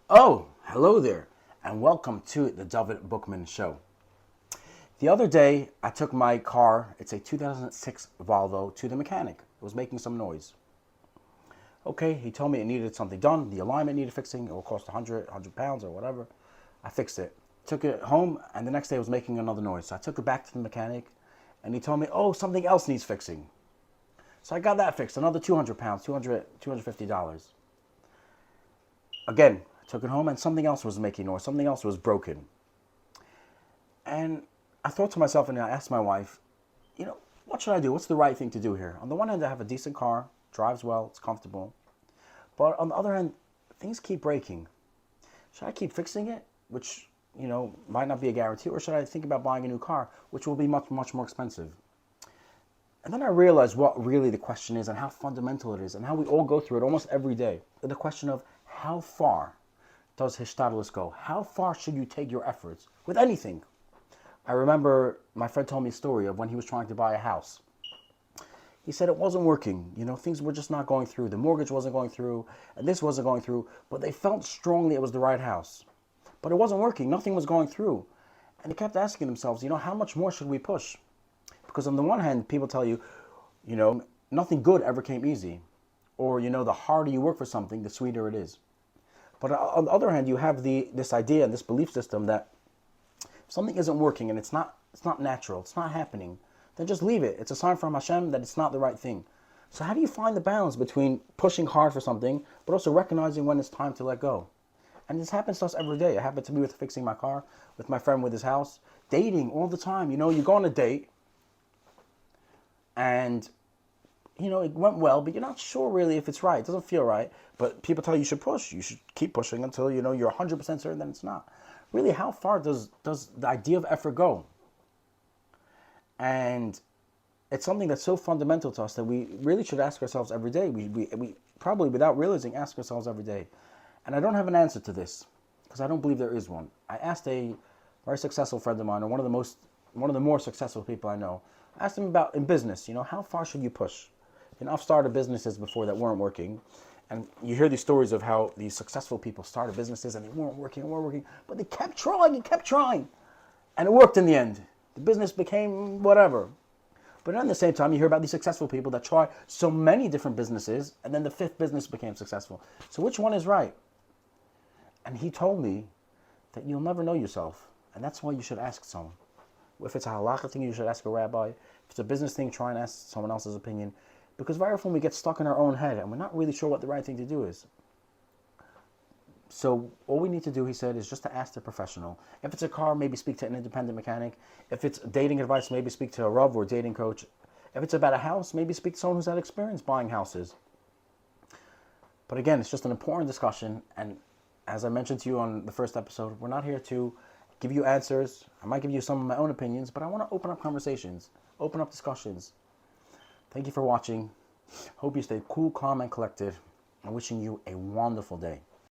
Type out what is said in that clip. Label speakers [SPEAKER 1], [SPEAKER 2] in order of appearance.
[SPEAKER 1] Oh, hello there, and welcome to the David Bookman Show. The other day, I took my car, it's a 2006 Volvo, to the mechanic. It was making some noise. Okay, he told me it needed something done. The alignment needed fixing. It will cost 100 pounds or whatever. I fixed it. Took it home, and the next day it was making another noise. So I took it back to the mechanic, and he told me, oh, something else needs fixing. So I got that fixed, another 200 pounds, $250. Again, I took it home, and something else was making noise. Something else was broken. And I thought to myself, and I asked my wife, what should I do? What's the right thing to do here? On the one hand, I have a decent car, drives well, it's comfortable. But on the other hand, things keep breaking. Should I keep fixing it, which, might not be a guarantee, or should I think about buying a new car, which will be much, much more expensive? And then I realized what really the question is and how fundamental it is and how we all go through it almost every day. The question of how far does Hishtadlus go? How far should you take your efforts with anything? I remember my friend told me a story of when he was trying to buy a house. He said it wasn't working. Things were just not going through. The mortgage wasn't going through, and this wasn't going through, but they felt strongly it was the right house. But it wasn't working. Nothing was going through. And they kept asking themselves, how much more should we push? Because on the one hand, people tell you, nothing good ever came easy. Or, the harder you work for something, the sweeter it is. But on the other hand, you have this idea and this belief system that if something isn't working and it's not natural, it's not happening, then just leave it. It's a sign from Hashem that it's not the right thing. So how do you find the balance between pushing hard for something, but also recognizing when it's time to let go? And this happens to us every day. It happened to me with fixing my car, with my friend with his house, dating all the time. You go on a date, and it went well, but you're not sure really if it's right. It doesn't feel right. But people tell you should push. You should keep pushing until you're 100% certain that it's not. Really, how far does the idea of effort go? And it's something that's so fundamental to us that we really should ask ourselves every day. We probably, without realizing, ask ourselves every day. And I don't have an answer to this because I don't believe there is one. I asked a very successful friend of mine, or one of the more successful people I know. I asked him about in business. How far should you push? I've started businesses before that weren't working, and you hear these stories of how these successful people started businesses and they weren't working, but they kept trying and kept trying, and it worked in the end. The business became whatever. But at the same time, you hear about these successful people that try so many different businesses, and then the fifth business became successful. So which one is right? And he told me that you'll never know yourself, and that's why you should ask someone. If it's a halakha thing, you should ask a rabbi. If it's a business thing, try and ask someone else's opinion. Because very often we get stuck in our own head, and we're not really sure what the right thing to do is. So all we need to do, he said, is just to ask the professional. If it's a car, maybe speak to an independent mechanic. If it's dating advice, maybe speak to a Rav or a dating coach. If it's about a house, maybe speak to someone who's had experience buying houses. But again, it's just an important discussion. And as I mentioned to you on the first episode, we're not here to give you answers. I might give you some of my own opinions, but I want to open up conversations, open up discussions. Thank you for watching. Hope you stay cool, calm, and collected. I'm wishing you a wonderful day.